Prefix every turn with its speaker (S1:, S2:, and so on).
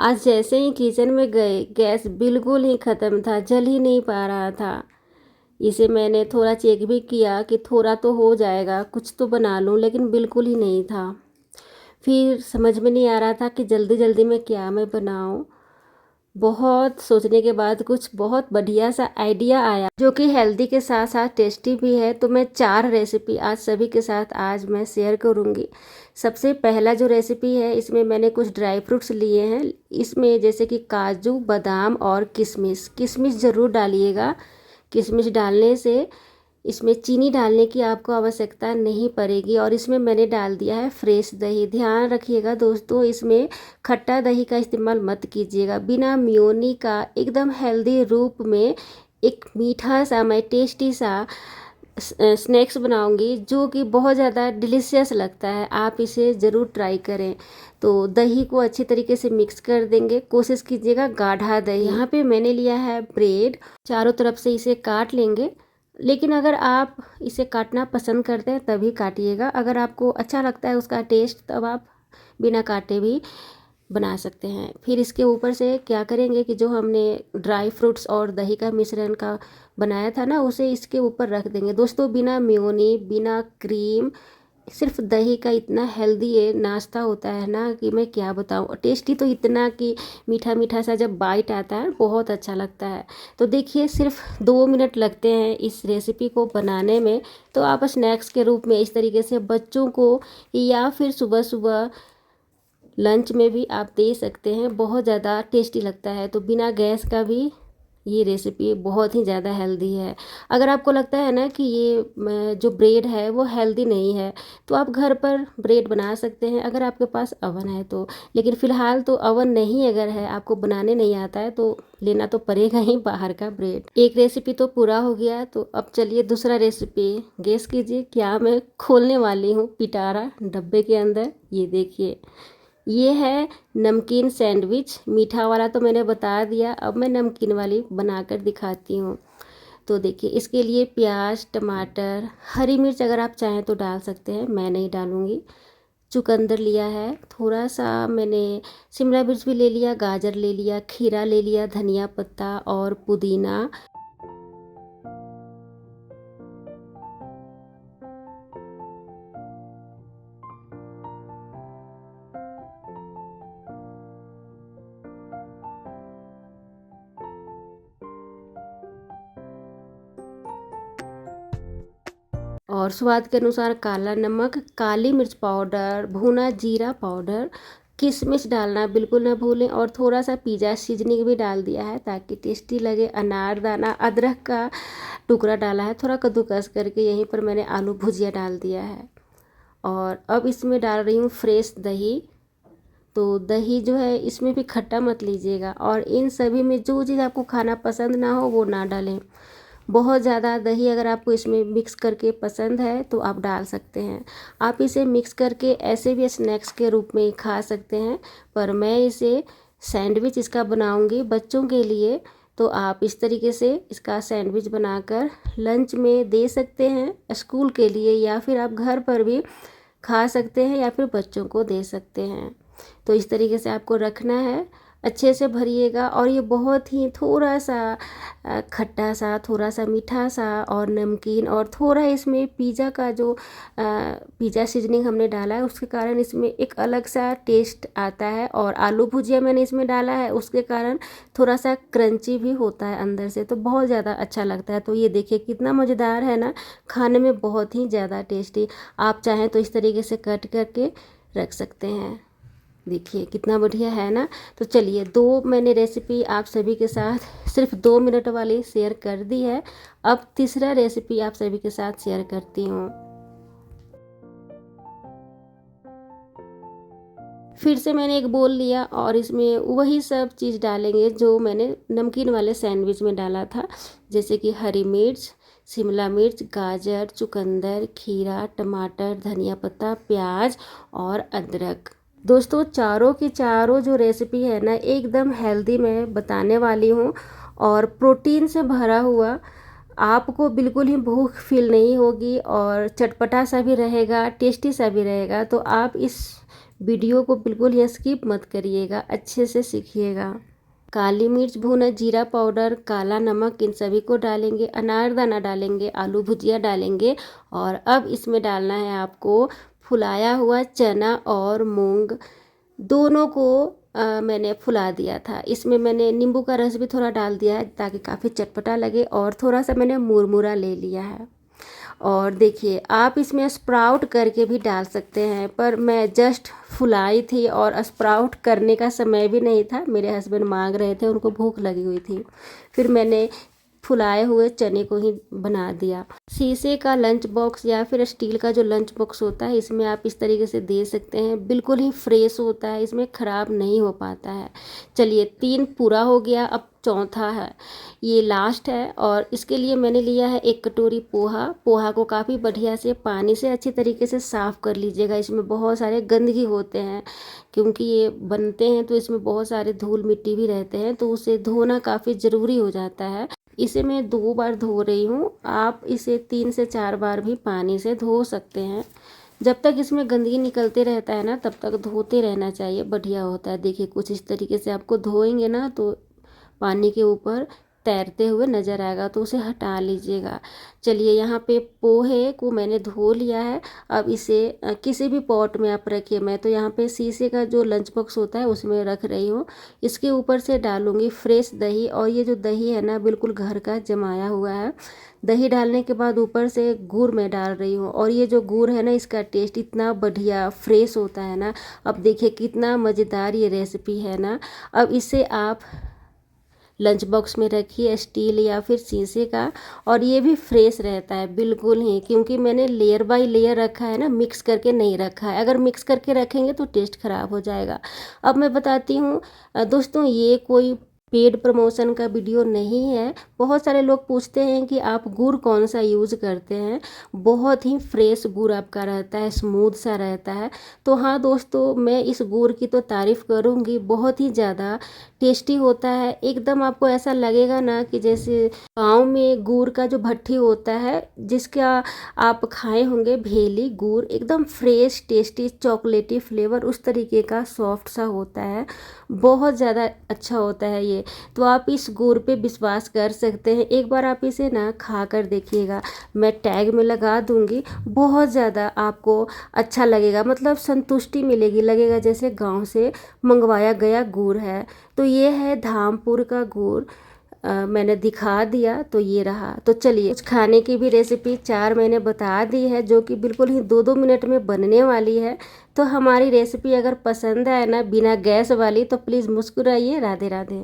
S1: आज जैसे ही किचन में गए, गैस बिल्कुल ही ख़त्म था, जल ही नहीं पा रहा था। इसे मैंने थोड़ा चेक भी किया कि थोड़ा तो हो जाएगा, कुछ तो बना लूँ, लेकिन बिल्कुल ही नहीं था। फिर समझ में नहीं आ रहा था कि जल्दी जल्दी में क्या मैं बनाऊँ। बहुत सोचने के बाद कुछ बहुत बढ़िया सा आइडिया आया, जो कि हेल्दी के साथ साथ टेस्टी भी है। तो मैं 4 रेसिपी आज सभी के साथ आज मैं शेयर करूँगी। सबसे पहला जो रेसिपी है, इसमें मैंने कुछ ड्राई फ्रूट्स लिए हैं। इसमें जैसे कि काजू, बादाम और किशमिश। किशमिश ज़रूर डालिएगा। किशमिश डालने से इसमें चीनी डालने की आपको आवश्यकता नहीं पड़ेगी। और इसमें मैंने डाल दिया है फ्रेश दही। ध्यान रखिएगा दोस्तों, इसमें खट्टा दही का इस्तेमाल मत कीजिएगा। बिना मेयोनी का एकदम हेल्दी रूप में एक मीठा सा मैं टेस्टी सा स्नैक्स बनाऊंगी, जो कि बहुत ज़्यादा डिलीशियस लगता है। आप इसे ज़रूर ट्राई करें। तो दही को अच्छी तरीके से मिक्स कर देंगे। कोशिश कीजिएगा गाढ़ा दही। यहाँ पे मैंने लिया है ब्रेड, चारों तरफ से इसे काट लेंगे। लेकिन अगर आप इसे काटना पसंद करते हैं तभी काटिएगा। अगर आपको अच्छा लगता है उसका टेस्ट, तब आप बिना काटे भी बना सकते हैं। फिर इसके ऊपर से क्या करेंगे कि जो हमने ड्राई फ्रूट्स और दही का मिश्रण का बनाया था ना, उसे इसके ऊपर रख देंगे। दोस्तों, बिना मेयोनी, बिना क्रीम, सिर्फ दही का इतना हेल्दी ये नाश्ता होता है ना कि मैं क्या बताऊँ। टेस्टी तो इतना कि मीठा मीठा सा जब बाइट आता है बहुत अच्छा लगता है। तो देखिए, सिर्फ 2 मिनट लगते हैं इस रेसिपी को बनाने में। तो आप स्नैक्स के रूप में इस तरीके से बच्चों को या फिर सुबह सुबह लंच में भी आप दे सकते हैं। बहुत ज़्यादा टेस्टी लगता है। तो बिना गैस का भी ये रेसिपी बहुत ही ज़्यादा हेल्दी है। अगर आपको लगता है ना कि ये जो ब्रेड है वो हेल्दी नहीं है, तो आप घर पर ब्रेड बना सकते हैं, अगर आपके पास अवन है तो। लेकिन फ़िलहाल तो अवन नहीं अगर है, आपको बनाने नहीं आता है, तो लेना तो पड़ेगा ही बाहर का ब्रेड। एक रेसिपी तो पूरा हो गया। तो अब चलिए दूसरा रेसिपी गेस कीजिए क्या मैं खोलने वाली हूँ पिटारा डब्बे के अंदर। ये देखिए, ये है नमकीन सैंडविच। मीठा वाला तो मैंने बता दिया, अब मैं नमकीन वाली बनाकर दिखाती हूँ। तो देखिए, इसके लिए प्याज, टमाटर, हरी मिर्च अगर आप चाहें तो डाल सकते हैं, मैं नहीं डालूँगी। चुकंदर लिया है, थोड़ा सा मैंने शिमला मिर्च भी ले लिया, गाजर ले लिया, खीरा ले लिया, धनिया पत्ता और पुदीना। और स्वाद के अनुसार काला नमक, काली मिर्च पाउडर, भुना जीरा पाउडर, किशमिश डालना बिल्कुल ना भूलें। और थोड़ा सा पिज़्ज़ा सीजनिंग भी डाल दिया है ताकि टेस्टी लगे। अनारदाना, अदरक का टुकड़ा डाला है, थोड़ा कद्दूकस करके। यहीं पर मैंने आलू भुजिया डाल दिया है। और अब इसमें डाल रही हूँ फ्रेश दही। तो दही जो है इसमें भी खट्टा मत लीजिएगा। और इन सभी में जो चीज़ आपको खाना पसंद ना हो वो ना डालें। बहुत ज़्यादा दही अगर आपको इसमें मिक्स करके पसंद है तो आप डाल सकते हैं। आप इसे मिक्स करके ऐसे भी स्नैक्स के रूप में खा सकते हैं, पर मैं इसे सैंडविच इसका बनाऊंगी बच्चों के लिए। तो आप इस तरीके से इसका सैंडविच बनाकर लंच में दे सकते हैं स्कूल के लिए, या फिर आप घर पर भी खा सकते हैं, या फिर बच्चों को दे सकते हैं। तो इस तरीके से आपको रखना है, अच्छे से भरिएगा। और ये बहुत ही थोड़ा सा खट्टा सा, थोड़ा सा मीठा सा और नमकीन, और थोड़ा इसमें पिज़्ज़ा का जो पिज़्ज़ा सीजनिंग हमने डाला है उसके कारण इसमें एक अलग सा टेस्ट आता है। और आलू भुजिया मैंने इसमें डाला है, उसके कारण थोड़ा सा क्रंची भी होता है अंदर से, तो बहुत ज़्यादा अच्छा लगता है। तो ये देखिए कितना मज़ेदार है ना, खाने में बहुत ही ज़्यादा टेस्टी। आप चाहें तो इस तरीके से कट करके रख सकते हैं। देखिए कितना बढ़िया है ना। तो चलिए, 2 मैंने रेसिपी आप सभी के साथ सिर्फ 2 मिनट वाली शेयर कर दी है। अब तीसरा रेसिपी आप सभी के साथ शेयर करती हूँ। फिर से मैंने एक बोल लिया और इसमें वही सब चीज़ डालेंगे जो मैंने नमकीन वाले सैंडविच में डाला था, जैसे कि हरी मिर्च, शिमला मिर्च, गाजर, चुकंदर, खीरा, टमाटर, धनिया पत्ता, प्याज और अदरक। दोस्तों, चारों की चारों जो रेसिपी है ना, एकदम हेल्दी मैं बताने वाली हूँ और प्रोटीन से भरा हुआ। आपको बिल्कुल ही भूख फील नहीं होगी और चटपटा सा भी रहेगा, टेस्टी सा भी रहेगा। तो आप इस वीडियो को बिल्कुल ही स्किप मत करिएगा, अच्छे से सीखिएगा। काली मिर्च भुना, जीरा पाउडर, काला नमक, इन सभी को डालेंगे, अनारदाना डालेंगे, आलू भुजिया डालेंगे और अब इसमें डालना है आपको फुलाया हुआ चना और मूंग, दोनों को मैंने फुला दिया था। इसमें मैंने नींबू का रस भी थोड़ा डाल दिया है ताकि काफ़ी चटपटा लगे और थोड़ा सा मैंने मुरमुरा ले लिया है। और देखिए आप इसमें स्प्राउट करके भी डाल सकते हैं, पर मैं जस्ट फुलाई थी और स्प्राउट करने का समय भी नहीं था, मेरे हस्बैंड मांग रहे थे, उनको भूख लगी हुई थी, फिर मैंने फुलाए हुए चने को ही बना दिया। शीशे का लंच बॉक्स या फिर स्टील का जो लंच बॉक्स होता है, इसमें आप इस तरीके से दे सकते हैं, बिल्कुल ही फ्रेश होता है, इसमें ख़राब नहीं हो पाता है। चलिए 3 पूरा हो गया, अब चौथा है, ये लास्ट है और इसके लिए मैंने लिया है 1 कटोरी पोहा। पोहा को काफ़ी बढ़िया से पानी से अच्छी तरीके से साफ़ कर लीजिएगा, इसमें बहुत सारे गंदगी होते हैं, क्योंकि ये बनते हैं तो इसमें बहुत सारे धूल मिट्टी भी रहते हैं, तो उसे धोना काफ़ी ज़रूरी हो जाता है। इसे मैं 2 बार धो रही हूँ, आप इसे 3 से 4 बार भी पानी से धो सकते हैं। जब तक इसमें गंदगी निकलते रहता है ना, तब तक धोते रहना चाहिए, बढ़िया होता है। देखिए कुछ इस तरीके से आपको धोएंगे ना तो पानी के ऊपर तैरते हुए नज़र आएगा, तो उसे हटा लीजिएगा। चलिए यहाँ पे पोहे को मैंने धो लिया है, अब इसे किसी भी पॉट में आप रखिए। मैं तो यहाँ पे शीशे का जो लंच बॉक्स होता है उसमें रख रही हूँ। इसके ऊपर से डालूँगी फ्रेश दही, और ये जो दही है ना बिल्कुल घर का जमाया हुआ है। दही डालने के बाद ऊपर से गुड़ मैं डाल रही हूँ, और ये जो गुड़ है ना इसका टेस्ट इतना बढ़िया फ्रेश होता है ना। अब देखिए कितना मज़ेदार ये रेसिपी है ना। अब इसे आप लंच बॉक्स में रखिए, स्टील या फिर शीशे का, और ये भी फ्रेश रहता है बिल्कुल ही, क्योंकि मैंने लेयर बाय लेयर रखा है ना, मिक्स करके नहीं रखा है। अगर मिक्स करके रखेंगे तो टेस्ट ख़राब हो जाएगा। अब मैं बताती हूँ दोस्तों, ये कोई पेड प्रमोशन का वीडियो नहीं है। बहुत सारे लोग पूछते हैं कि आप गुड़ कौन सा यूज़ करते हैं, बहुत ही फ्रेश गुड़ आपका रहता है, स्मूथ सा रहता है। तो हाँ दोस्तों, मैं इस गुड़ की तो तारीफ़ करूँगी, बहुत ही ज़्यादा टेस्टी होता है। एकदम आपको ऐसा लगेगा ना कि जैसे गाँव में गुड़ का जो भट्ठी होता है जिसका आप खाए होंगे, भेली गुड़, एकदम फ्रेश टेस्टी चॉकलेटी फ्लेवर, उस तरीके का सॉफ्ट सा होता है, बहुत ज़्यादा अच्छा होता है ये। तो आप इस गुड़ पे विश्वास कर सकते हैं, एक बार आप इसे ना खा कर देखिएगा, मैं टैग में लगा दूंगी, बहुत ज़्यादा आपको अच्छा लगेगा, मतलब संतुष्टि मिलेगी, लगेगा जैसे गांव से मंगवाया गया गुड़ है। तो ये है धामपुर का गुड़, मैंने दिखा दिया तो ये रहा। तो चलिए कुछ खाने की भी रेसिपी 4 मैंने बता दी है, जो कि बिल्कुल ही 2-2 मिनट में बनने वाली है। तो हमारी रेसिपी अगर पसंद आए ना बिना गैस वाली, तो प्लीज़ मुस्कुराइए। राधे राधे।